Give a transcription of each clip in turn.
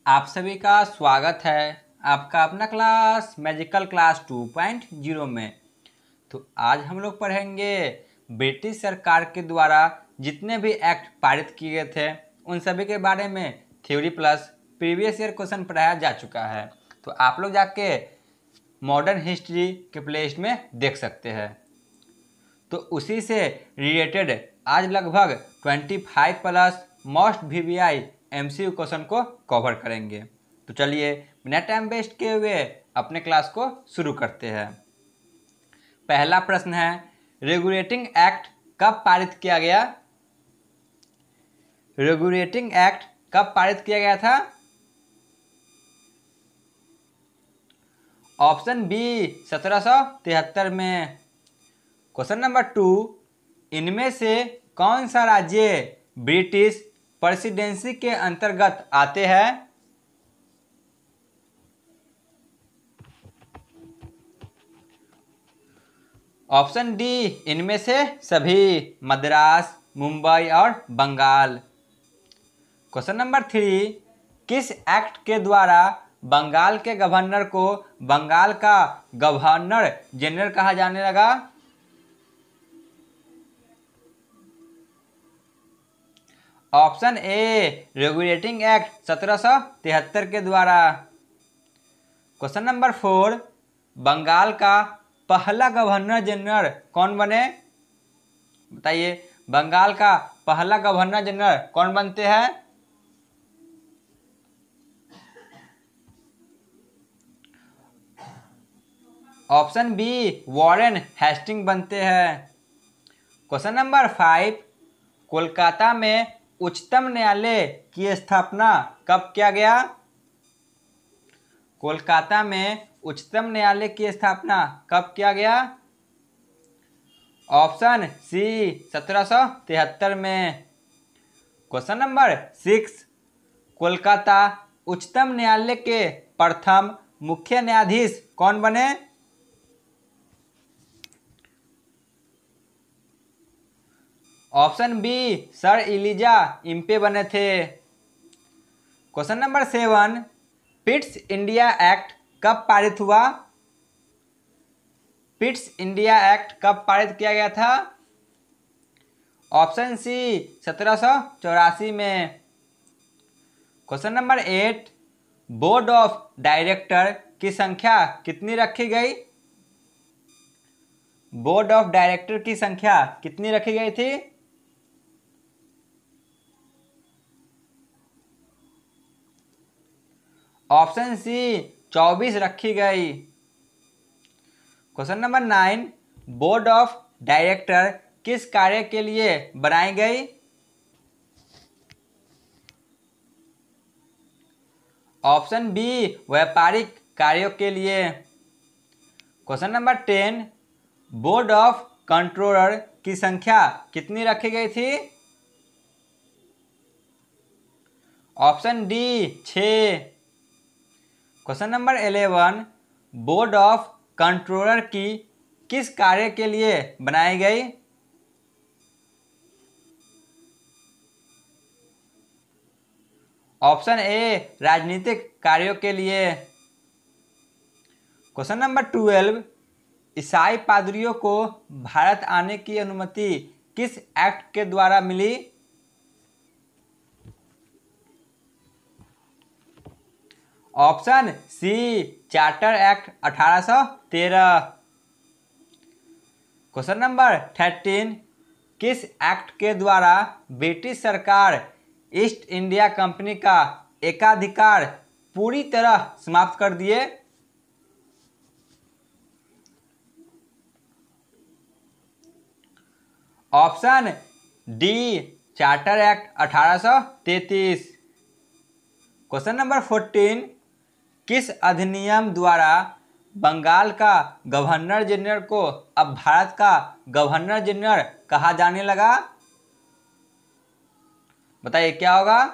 आप सभी का स्वागत है आपका अपना क्लास मैजिकल क्लास 2.0 में। तो आज हम लोग पढ़ेंगे ब्रिटिश सरकार के द्वारा जितने भी एक्ट पारित किए गए थे उन सभी के बारे में theory plus previous year question पढ़ाया जा चुका है। तो आप लोग जाके मॉडर्न हिस्ट्री के प्लेलिस्ट में देख सकते हैं। तो उसी से रिलेटेड आज लगभग 25 plus most VVI MCQ question को कवर करेंगे। तो चलिए बिना टाइम वेस्ट किए हुए अपने क्लास को शुरू करते हैं। पहला प्रश्न है, रेगुलेटिंग एक्ट कब पारित किया गया? रेगुलेटिंग एक्ट कब पारित किया गया था? ऑप्शन बी 1773 में। क्वेश्चन नंबर 2, इनमें से कौन सा राज्य ब्रिटिश प्रेसिडेंसी के अंतर्गत आते हैं? ऑप्शन डी, इनमें से सभी, मद्रास, मुंबई और बंगाल। क्वेश्चन नंबर 3, किस एक्ट के द्वारा बंगाल के गवर्नर को बंगाल का गवर्नर जनरल कहा जाने लगा? ऑप्शन ए, रेगुलेटिंग एक्ट 1773 के द्वारा। क्वेश्चन नंबर 4, बंगाल का पहला गवर्नर जनरल कौन बने? बताइए, बंगाल का पहला गवर्नर जनरल कौन बनते हैं? ऑप्शन बी, वॉरेन हेस्टिंग बनते हैं। क्वेश्चन नंबर 5, कोलकाता में उच्चतम न्यायालय की स्थापना कब किया गया? कोलकाता में उच्चतम न्यायालय की स्थापना कब किया गया? ऑप्शन सी, 1773 में। क्वेश्चन नंबर 6, कोलकाता उच्चतम न्यायालय के प्रथम मुख्य न्यायाधीश कौन बने? Option B, sir Elijah Impey बने थे। Question number 7, Pitt's India act कब पारित हुआ? पिट्स इंडिया एक्ट कब पारित किया गया था? ऑप्शन सी, 1784 में। Question number 8, board of director की संख्या कितनी रखी गई? बोर्ड ऑफ डायरेक्टर की संख्या कितनी रखी गई थी? ऑप्शन सी, 24 रखी गई। Question number 9, board of director किस कार्य के लिए बनाई गई? ऑप्शन बी, व्यापारिक कार्यों के लिए। Question number 10, board of controller की संख्या कितनी रखी गई थी? Option D, 6। Question number 11, board of controller की किस कार्य के लिए बनाई गई? ऑप्शन ए, राजनीतिक कार्यों के लिए। क्वेश्चन नंबर 12, ईसाई पादरियों को भारत आने की अनुमति किस एक्ट के द्वारा मिली? Option C, charter act 1813। Question number 13, किस एक्ट के द्वारा ब्रिटिश सरकार ईस्ट इंडिया कंपनी का एकाधिकार पूरी तरह समाप्त कर दिए? Option D, charter act 1833। Question number 14, किस अधिनियम द्वारा बंगाल का गवर्नर जनरल को अब भारत का गवर्नर जनरल कहा जाने लगा? बताइए क्या होगा?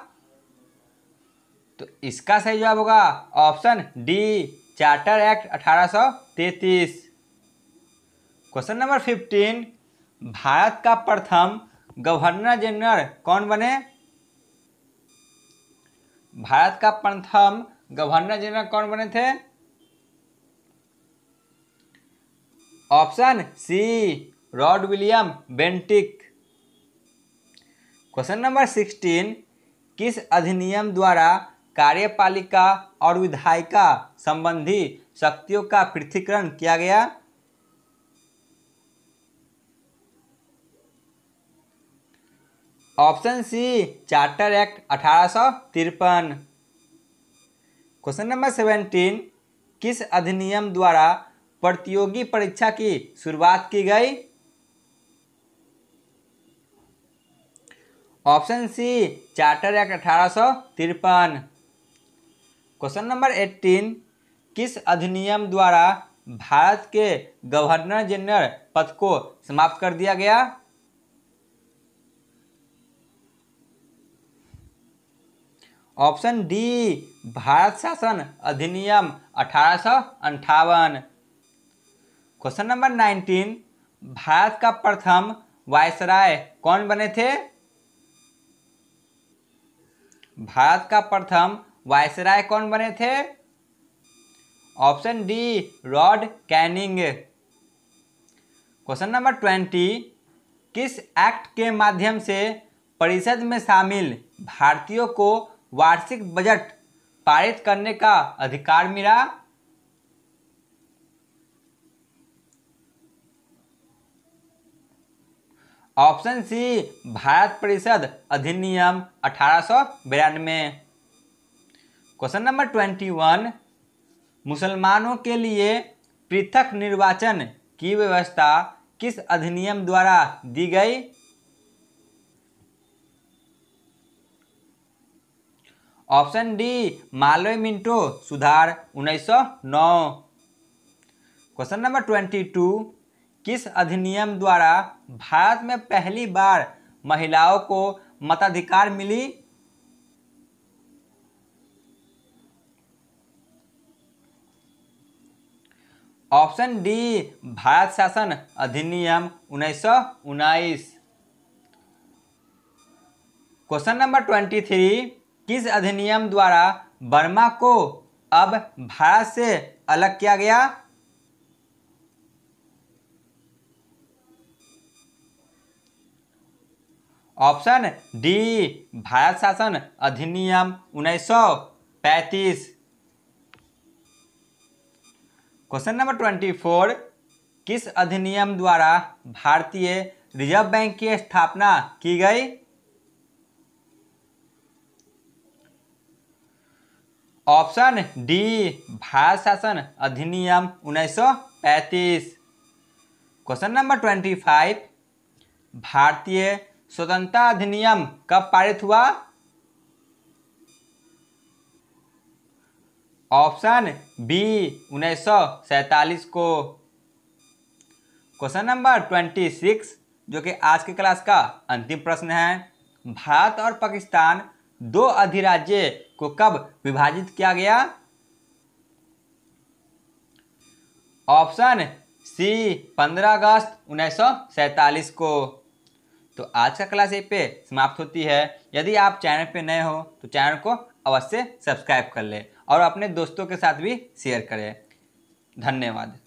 तो इसका सही जवाब होगा option D, charter act 1833। Question number 15, Bharat का प्रथम गवर्नर जनरल कौन बने? भारत का प्रथम गवर्नर जनरल कौन बने थे? Option C Lord William Bentinck. Question number 16, किस अधिनियम द्वारा कार्यपालिका और विधायिका संबंधी शक्तियों का पृथक्करण किया गया? Option C charter act 1853। Question number 17, किस अधिनियम द्वारा प्रतियोगी परीक्षा की शुरुआत की गई? Option C charter act 1853। Question number 18, किस अधिनियम द्वारा भारत के गवर्नर जनरल पद को समाप्त कर दिया गया? ऑप्शन डी भारत शासन अधिनियम 1858। क्वेश्चन नंबर 19, भारत का प्रथम वायसराय कौन बने थे? भारत का प्रथम वायसराय कौन बने थे? Option D Lord Canning. Question number 20, किस एक्ट के माध्यम से परिषद में शामिल भारतीयों को वार्षिक बजट पारित करने का अधिकार मिला? ऑप्शन सी भारत परिषद अधिनियम 1892। क्वेश्चन नंबर 21, मुसलमानों के लिए पृथक निर्वाचन की व्यवस्था किस अधिनियम द्वारा दी गई? ऑप्शन डी मालवीय मिंटो सुधार 1909। क्वेश्चन नंबर 22, किस अधिनियम द्वारा भारत में पहली बार महिलाओं को मताधिकार मिली? ऑप्शन डी भारत शासन अधिनियम 1919। क्वेश्चन नंबर 23, किस अधिनियम द्वारा बर्मा को अब भारत से अलग किया गया? ऑप्शन डी भारत शासन अधिनियम 1935। क्वेश्चन नंबर 24, किस अधिनियम द्वारा भारतीय रिजर्व बैंक की स्थापना की गई? ऑप्शन डी भारत शासन अधिनियम 1935। क्वेश्चन नंबर 25, भारतीय स्वतंत्रता अधिनियम कब पारित हुआ? ऑप्शन बी 1947 को। क्वेश्चन नंबर 26, जो कि आज की क्लास का अंतिम प्रश्न है, भारत और पाकिस्तान दो अधिराज्य को कब विभाजित किया गया? ऑप्शन सी 15 अगस्त 1947 को। तो आज का क्लास यहीं पे समाप्त होती है। यदि आप चैनल पे नए हो तो चैनल को अवश्य सब्सक्राइब कर ले और अपने दोस्तों के साथ भी शेयर करें। धन्यवाद।